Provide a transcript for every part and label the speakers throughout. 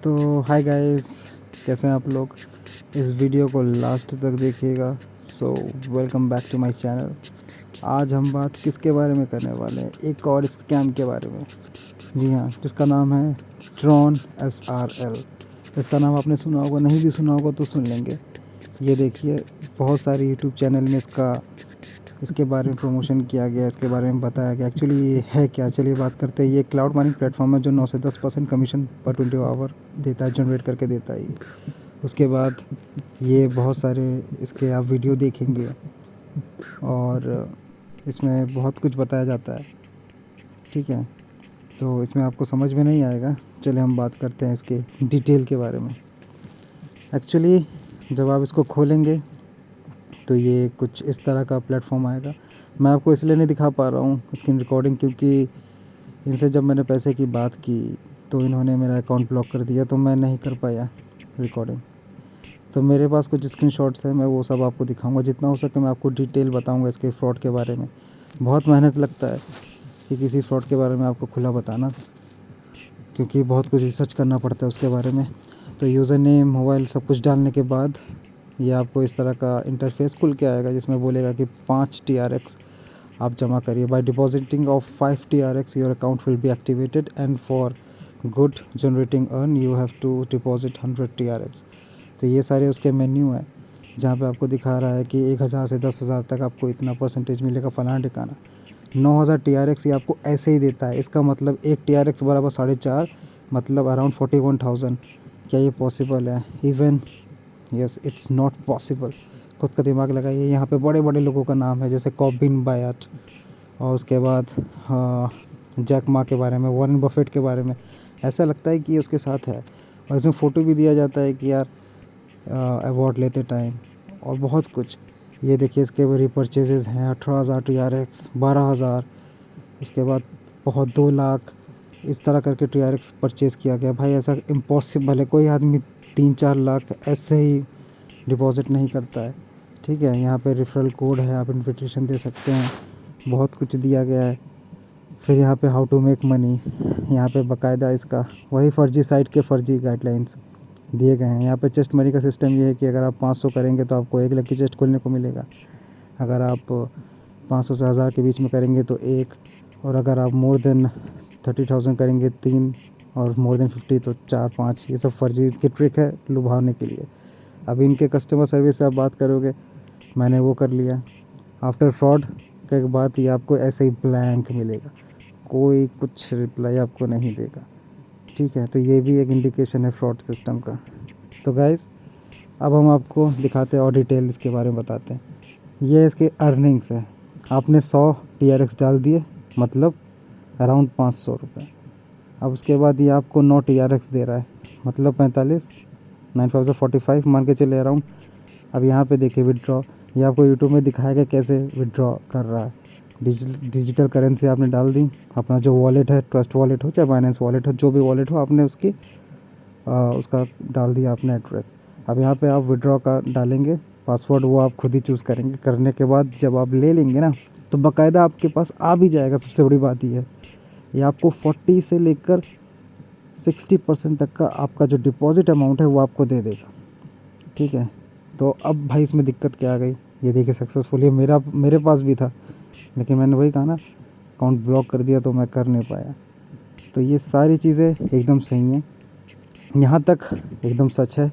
Speaker 1: तो hi guys, कैसे हैं आप लोग। इस वीडियो को लास्ट तक देखिएगा। So welcome back to my channel. आज हम बात किसके बारे में करने वाले हैं, एक और स्कैम के बारे में। जी हाँ, जिसका नाम है ट्रॉन SRL। इसका नाम आपने सुना होगा, नहीं भी सुना होगा तो सुन लेंगे। ये देखिए, बहुत सारे यूट्यूब चैनल में इसके बारे में प्रमोशन किया गया, इसके बारे में बताया गया। एक्चुअली ये है क्या, चलिए बात करते हैं। ये क्लाउड माइनिंग प्लेटफॉर्म है जो 9 से 10% कमीशन पर 24 आवर देता है, जनरेट करके देता है ये। उसके बाद ये बहुत सारे इसके आप वीडियो देखेंगे और इसमें बहुत कुछ बताया जाता है, ठीक है। तो इसमें आपको समझ में नहीं आएगा, चलिए हम बात करते हैं इसके डिटेल के बारे में। एक्चुअली जब आप इसको खोलेंगे तो ये कुछ इस तरह का प्लेटफॉर्म आएगा। मैं आपको इसलिए नहीं दिखा पा रहा हूँ स्क्रीन रिकॉर्डिंग, क्योंकि इनसे जब मैंने पैसे की बात की तो इन्होंने मेरा अकाउंट ब्लॉक कर दिया, तो मैं नहीं कर पाया रिकॉर्डिंग। तो मेरे पास कुछ स्क्रीनशॉट्स हैं, मैं वो सब आपको दिखाऊंगा। जितना हो सके मैं आपको डिटेल बताऊंगा इसके फ्रॉड के बारे में। बहुत मेहनत लगता है कि किसी फ्रॉड के बारे में आपको खुला बताना, क्योंकि बहुत कुछ रिसर्च करना पड़ता है उसके बारे में। तो यूज़र नेम, मोबाइल, सब कुछ डालने के बाद ये आपको इस तरह का इंटरफेस खुल के आएगा, जिसमें बोलेगा कि 5 TRX आप जमा करिए। By depositing of 5 TRX your account will be activated and for good generating earn you have to deposit 100 TRX। तो ये सारे उसके मेन्यू हैं, जहाँ पे आपको दिखा रहा है कि 1000 से 10,000 तक आपको इतना परसेंटेज मिलेगा, फलाना ठिकाना। 9000 TRX ये आपको ऐसे ही देता है। इसका मतलब 1 TRX बराबर 4.5, मतलब अराउंड 41,000। क्या ये पॉसिबल है? Even yes, it's not possible. खुद का दिमाग लगाइए। यहाँ पे बड़े बड़े लोगों का नाम है, जैसे कॉबिन बायट, और उसके बाद जैक मा के बारे में, वॉरेन बफेट के बारे में। ऐसा लगता है कि ये उसके साथ है। और इसमें फ़ोटो भी दिया जाता है कि यार अवार्ड लेते टाइम, और बहुत कुछ। ये देखिए, इसके रिपर्चेजेस हैं 18,000 TRX, 12,000, उसके बाद बहुत 2 लाख, इस तरह करके TRX परचेज़ किया गया। भाई ऐसा इम्पॉसिबल है, कोई आदमी 3-4 लाख ऐसे ही डिपॉज़िट नहीं करता है, ठीक है। यहाँ पे रेफरल कोड है, आप इन्विटेशन दे सकते हैं, बहुत कुछ दिया गया है। फिर यहाँ पे हाउ टू मेक मनी, यहाँ पे बाकायदा इसका वही फर्जी साइट के फर्जी गाइडलाइंस दिए गए हैं। यहाँ पे चेस्ट मनी का सिस्टम ये है कि अगर आप 500 करेंगे तो आपको 1 लकी चेस्ट खोलने को मिलेगा। अगर आप 500 से 1000 के बीच में करेंगे तो 1, और अगर आप मोर देन 30,000 करेंगे 3, और मोर देन 50 तो 4-5। ये सब फर्जी की ट्रिक है लुभाने के लिए। अभी इनके कस्टमर सर्विस से आप बात करोगे, मैंने वो कर लिया। आफ्टर फ्रॉड के बाद ये आपको ऐसे ही ब्लैंक मिलेगा, कोई कुछ रिप्लाई आपको नहीं देगा, ठीक है। तो ये भी एक इंडिकेशन है फ्रॉड सिस्टम का। तो गाइज़, अब हम आपको दिखाते हैं और डिटेल इसके बारे में बताते हैं। ये इसके अर्निंग्स है। आपने 100 TRX डाल दिए, मतलब अराउंड 500 रुपये। अब उसके बाद ये आपको 9 TRX दे रहा है, मतलब 45, 9,545 मान के चले अराउंड। अब यहाँ पे देखिए विड्रॉ, ये आपको यूट्यूब में दिखाएगा कैसे विड्रॉ कर रहा है। डिजिटल करेंसी आपने डाल दी, अपना जो वॉलेट है, ट्रस्ट वॉलेट हो चाहे बाइनेंस वॉलेट हो, जो भी वॉलेट हो, आपने उसका डाल दिया आपने एड्रेस। अब यहाँ पे आप विड्रॉ का डालेंगे पासवर्ड, वो आप खुद ही चूज़ करेंगे। करने के बाद जब आप ले लेंगे ना, तो बाकायदा आपके पास आ भी जाएगा। सबसे बड़ी बात ये है, ये आपको 40 से लेकर 60% तक का आपका जो डिपॉजिट अमाउंट है वो आपको दे देगा, ठीक है। तो अब भाई इसमें दिक्कत क्या आ गई, ये देखिए सक्सेसफुल। ये मेरे पास भी था, लेकिन मैंने वही कहा ना, अकाउंट ब्लॉक कर दिया तो मैं कर नहीं पाया। तो ये सारी चीज़ें एकदम सही हैं, यहाँ तक एकदम सच है।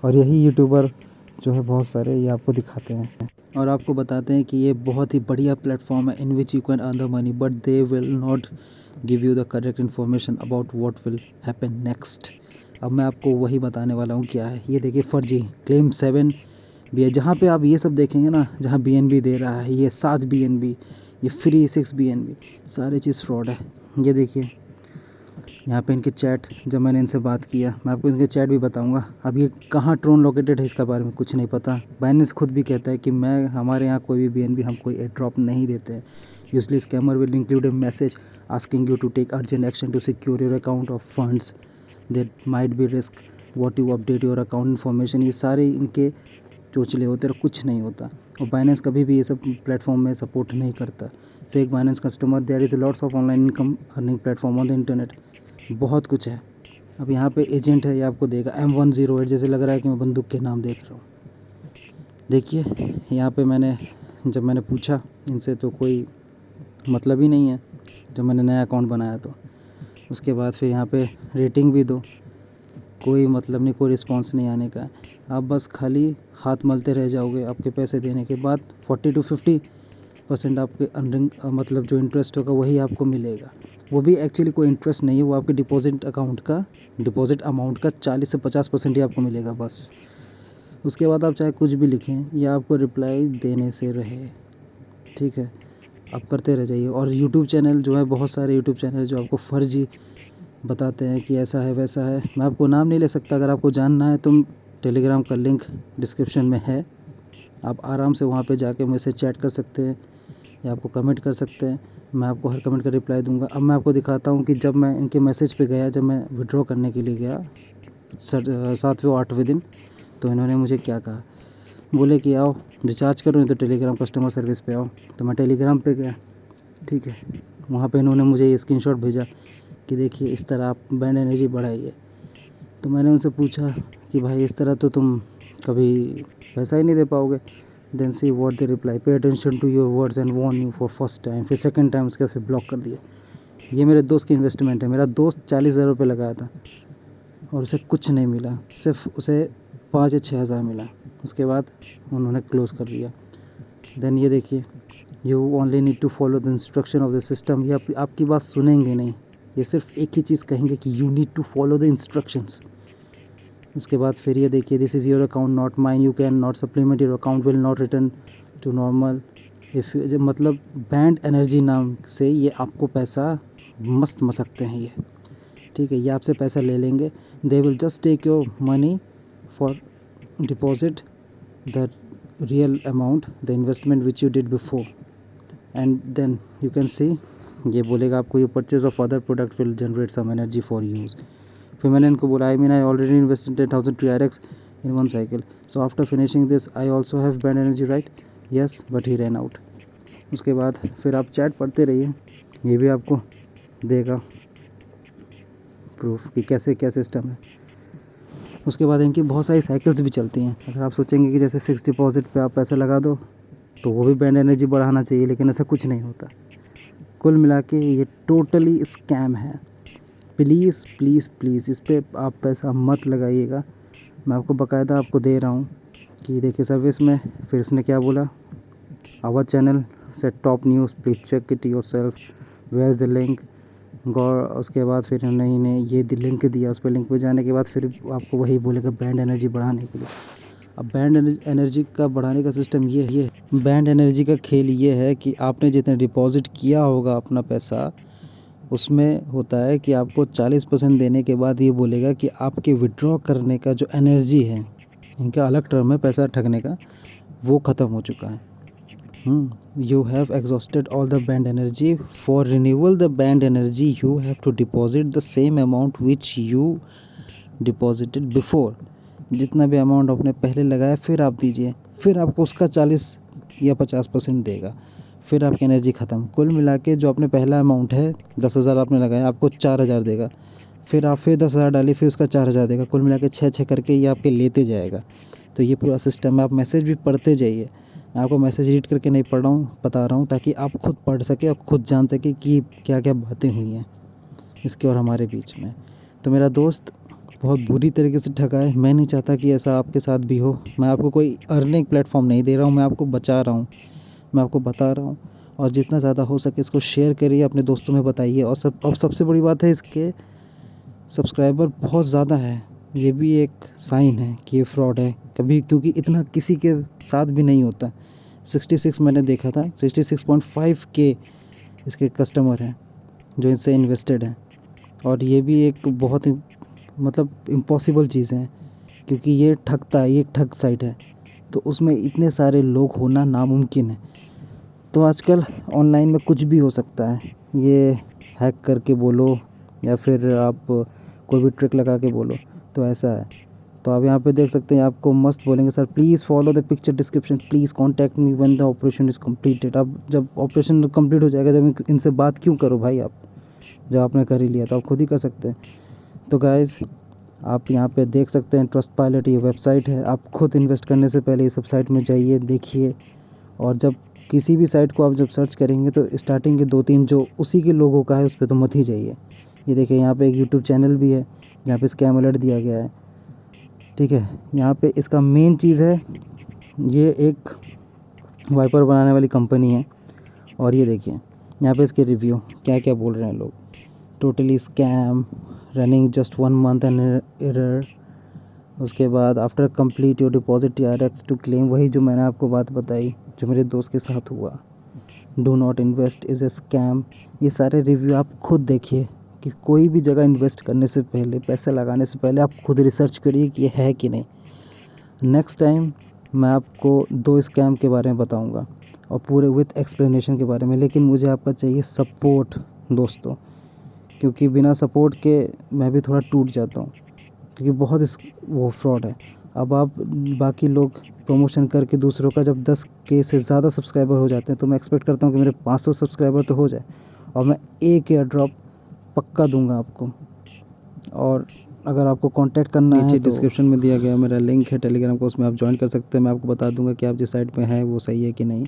Speaker 1: और यही यूट्यूबर जो है बहुत सारे ये आपको दिखाते हैं और आपको बताते हैं कि ये बहुत ही बढ़िया प्लेटफॉर्म है in which you can earn the money, but they will not give you the correct information about what will happen next. अब मैं आपको वही बताने वाला हूँ क्या है। ये देखिए, फर्जी क्लेम 7 भी है। जहाँ पे आप ये सब देखेंगे ना, जहाँ BNB दे रहा है, ये 7 BNB, ये फ्री 6 BNB, सारी चीज़ फ्रॉड है। ये देखिए, यहाँ पे इनके चैट, जब मैंने इनसे बात किया, मैं आपको इनके चैट भी बताऊंगा। अब ये कहाँ ट्रोन लोकेटेड है इसका बारे में कुछ नहीं पता। बाइनेंस खुद भी कहता है कि हमारे यहाँ कोई भी BNB, हम कोई एयर ड्रॉप नहीं देते हैं। Usually scammer will include a message asking you to take urgent action to secure your account of funds that might be risk what you update your account information. ये सारे इनके चोचले होते हैं और कुछ नहीं होता। और बाइनेंस कभी भी ये सब प्लेटफॉर्म में सपोर्ट नहीं करता। Fake Binance customer, there is lots of online income earning platform on the internet. बहुत कुछ है, अब यहाँ पे एजेंट है, ये आपको देगा M108, जैसे लग रहा है कि मैं बंदूक के नाम देख रहा हूँ। देखिए यहाँ पे जब मैंने पूछा इनसे तो कोई मतलब ही नहीं है, जब मैंने नया अकाउंट बनाया तो। उसके बाद फिर यहाँ पे रेटिंग भी दो, कोई मतलब नहीं, कोई रिस्पांस नहीं आने का है। आप बस खाली हाथ मलते रह जाओगे। आपके पैसे देने के बाद 40 to 50% आपके अर्निंग मतलब जो इंटरेस्ट होगा वही आपको मिलेगा। वो भी एक्चुअली कोई इंटरेस्ट नहीं है, वो आपके डिपॉजिट अमाउंट का 40 से 50% ही आपको मिलेगा बस। उसके बाद आप चाहे कुछ भी लिखें, या आपको रिप्लाई देने से रहे, ठीक है, आप करते रह जाइए। और यूट्यूब चैनल जो है, बहुत सारे यूट्यूब चैनल जो आपको फर्जी बताते हैं कि ऐसा है वैसा है। मैं आपको नाम नहीं ले सकता, अगर आपको जानना है तो टेलीग्राम का लिंक डिस्क्रिप्शन में है, आप आराम से वहाँ पे जाके मुझसे चैट कर सकते हैं या आपको कमेंट कर सकते हैं। मैं आपको हर कमेंट का रिप्लाई दूंगा। अब मैं आपको दिखाता हूँ कि जब मैं इनके मैसेज पे गया, जब मैं विड्रॉ करने के लिए गया 7वें 8वें दिन, तो इन्होंने मुझे क्या कहा, बोले कि आओ रिचार्ज करो, नहीं तो टेलीग्राम कस्टमर सर्विस पे आओ। तो मैं टेलीग्राम पे गया, ठीक है, वहाँ पे इन्होंने मुझे ये स्क्रीनशॉट भेजा कि देखिए इस तरह आप बैंड एनर्जी बढ़ाइए। तो मैंने उनसे पूछा कि भाई इस तरह तो तुम कभी पैसा ही नहीं दे पाओगे। Then see what they reply, pay attention to your words and warn you for first time. फिर सेकंड टाइम उसके फिर ब्लॉक कर दिया। ये मेरे दोस्त की इन्वेस्टमेंट है। मेरा दोस्त 40,000 रुपये लगाया था और उसे कुछ नहीं मिला, सिर्फ उसे 5 या 6 हज़ार मिला। उसके बाद उन्होंने क्लोज़ कर दिया। देन ये देखिए, you only need to follow the instruction of the system. ये आपकी बात सुनेंगे नहीं, ये सिर्फ एक ही चीज़ कहेंगे कि you need to follow the instructions. उसके बाद फिर ये देखिए, this is your account not mine, you can not supplement, your account will not return to normal if, मतलब बैंड एनर्जी नाम से ये आपको पैसा मस्त मसकते हैं ये, ठीक है। ये आपसे पैसा ले लेंगे, they will just take your money for deposit the real amount, the investment which you did before, and then you can see, ये बोलेगा आपको ये purchase of other product will generate some energy for use. फिर मैंने इनको बोला, I already invested 10,000 TRX in one cycle, so after finishing this I also have band energy right, yes but he ran out. उसके बाद फिर आप chat पढ़ते रहिए, ये भी आपको देगा प्रूफ कि कैसे क्या सिस्टम है। उसके बाद इनकी बहुत सारी साइकिल्स भी चलती हैं। अगर आप सोचेंगे कि जैसे फ़िक्स डिपॉजिट पे आप पैसा लगा दो तो वो भी बैंड एनर्जी बढ़ाना चाहिए, लेकिन ऐसा कुछ नहीं होता। कुल मिला के ये टोटली स्कैम है। प्लीज़ प्लीज़ प्लीज़ इस पर आप पैसा मत लगाइएगा। मैं आपको बाकायदा आपको दे रहा हूँ कि देखिए सर्विस में। फिर इसने क्या बोला, आवर चैनल से top news, please check it your self, where is the link गौर। उसके बाद फिर उन्होंने ये लिंक दिया, उस पर लिंक पे जाने के बाद फिर आपको वही बोलेगा बैंड एनर्जी बढ़ाने के लिए। अब बैंड एनर्जी का बढ़ाने का सिस्टम ये बैंड एनर्जी का खेल ये है कि आपने जितने डिपॉजिट किया होगा अपना पैसा, उसमें होता है कि आपको 40% देने के बाद ये बोलेगा कि आपके विड्रॉ करने का जो एनर्जी है, इनका अलग टर्म है पैसा ठगने का, वो ख़त्म हो चुका है। You have exhausted all the band energy. For renewal the band energy, you have to deposit the same amount which you deposited before. जितना भी अमाउंट आपने पहले लगाया फिर आप दीजिए, फिर आपको उसका 40 या 50% देगा, फिर आपकी एनर्जी ख़त्म। कुल मिला के जो आपने पहला अमाउंट है 10,000 आपने लगाया, आपको 4,000 देगा। फिर आप फिर 10,000 डालिए, फिर उसका 4,000 देगा। कुल मिला के 6 करके ये आपके लेते जाएगा। तो ये पूरा सिस्टम है। आप मैसेज भी पढ़ते जाइए। मैं आपको मैसेज रीड करके नहीं पढ़ रहा हूँ, बता रहा हूँ ताकि आप खुद पढ़ सके और खुद जान सके कि क्या क्या बातें हुई हैं इसके और हमारे बीच में। तो मेरा दोस्त बहुत बुरी तरीके से ठगा है। मैं नहीं चाहता कि ऐसा आपके साथ भी हो। मैं आपको कोई अर्निंग प्लेटफॉर्म नहीं दे रहा हूँ, मैं आपको बचा रहा हूँ, मैं आपको बता रहा हूँ। और जितना ज़्यादा हो सके इसको शेयर करिए, अपने दोस्तों में बताइए। और सबसे बड़ी बात है, इसके सब्सक्राइबर बहुत ज़्यादा है। ये भी एक साइन है कि ये फ्रॉड है कभी, क्योंकि इतना किसी के साथ भी नहीं होता। 66 मैंने देखा था, 66.5K इसके कस्टमर हैं जो इनसे इन्वेस्टेड हैं। और ये भी एक बहुत ही मतलब इम्पॉसिबल चीज़ है, क्योंकि ये ठगता है, ये एक ठग साइट है, तो उसमें इतने सारे लोग होना नामुमकिन है। तो आजकल ऑनलाइन में कुछ भी हो सकता है। ये हैक करके बोलो या फिर आप कोई भी ट्रिक लगा के बोलो, तो ऐसा है। तो आप यहाँ पे देख सकते हैं, आपको मस्त बोलेंगे, sir please follow the picture description, please contact me when the operation is completed. अब जब ऑपरेशन कंप्लीट हो जाएगा, जब इनसे बात क्यों करो भाई आप, जब आपने कर ही लिया तो आप खुद ही कर सकते हैं। तो गाइस आप यहाँ पे देख सकते हैं ट्रस्ट पायलट ये वेबसाइट है। आप खुद इन्वेस्ट करने से पहले ये सब साइट में जाइए, देखिए। और जब किसी भी साइट को आप जब सर्च करेंगे तो स्टार्टिंग के 2-3 जो उसी के लोगों का है उस पर तो मत ही जाइए। ये देखिए यहाँ पे एक यूट्यूब चैनल भी है जहाँ पे स्कैम अलर्ट दिया गया है, ठीक है। यहाँ पे इसका मेन चीज़ है, ये एक वाइपर बनाने वाली कंपनी है। और ये देखिए यहाँ पे इसके रिव्यू क्या क्या बोल रहे हैं लोग। Totally scam, running just 1 month and error. उसके बाद after complete your deposit TRX to claim, वही जो मैंने आपको बात बताई जो मेरे दोस्त के साथ हुआ। Do not invest is a scam. ये सारे रिव्यू आप खुद देखिए कि कोई भी जगह इन्वेस्ट करने से पहले, पैसे लगाने से पहले आप खुद रिसर्च करिए कि ये है कि नहीं। नेक्स्ट टाइम मैं आपको 2 स्कैम के बारे में बताऊंगा और पूरे विथ एक्सप्लेनेशन के बारे में। लेकिन मुझे आपका चाहिए सपोर्ट दोस्तों, क्योंकि बिना सपोर्ट के मैं भी थोड़ा टूट जाता हूँ, क्योंकि बहुत वो फ्रॉड है। अब आप बाकी लोग प्रमोशन करके दूसरों का जब 10K से ज़्यादा सब्सक्राइबर हो जाते हैं तो मैं एक्सपेक्ट करता हूँ कि मेरे 500 सब्सक्राइबर तो हो जाए और मैं एक एयर ड्रॉप पक्का दूंगा आपको। और अगर आपको कांटेक्ट करना है तो डिस्क्रिप्शन में दिया गया मेरा लिंक है टेलीग्राम को, उसमें आप ज्वाइन कर सकते हैं। मैं आपको बता दूंगा कि आप जिस साइट पे हैं वो सही है कि नहीं,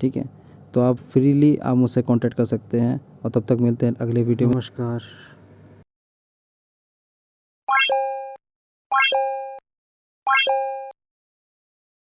Speaker 1: ठीक है। तो आप फ्रीली आप मुझसे कांटेक्ट कर सकते हैं और तब तक मिलते हैं अगले वीडियो में। नमस्कार।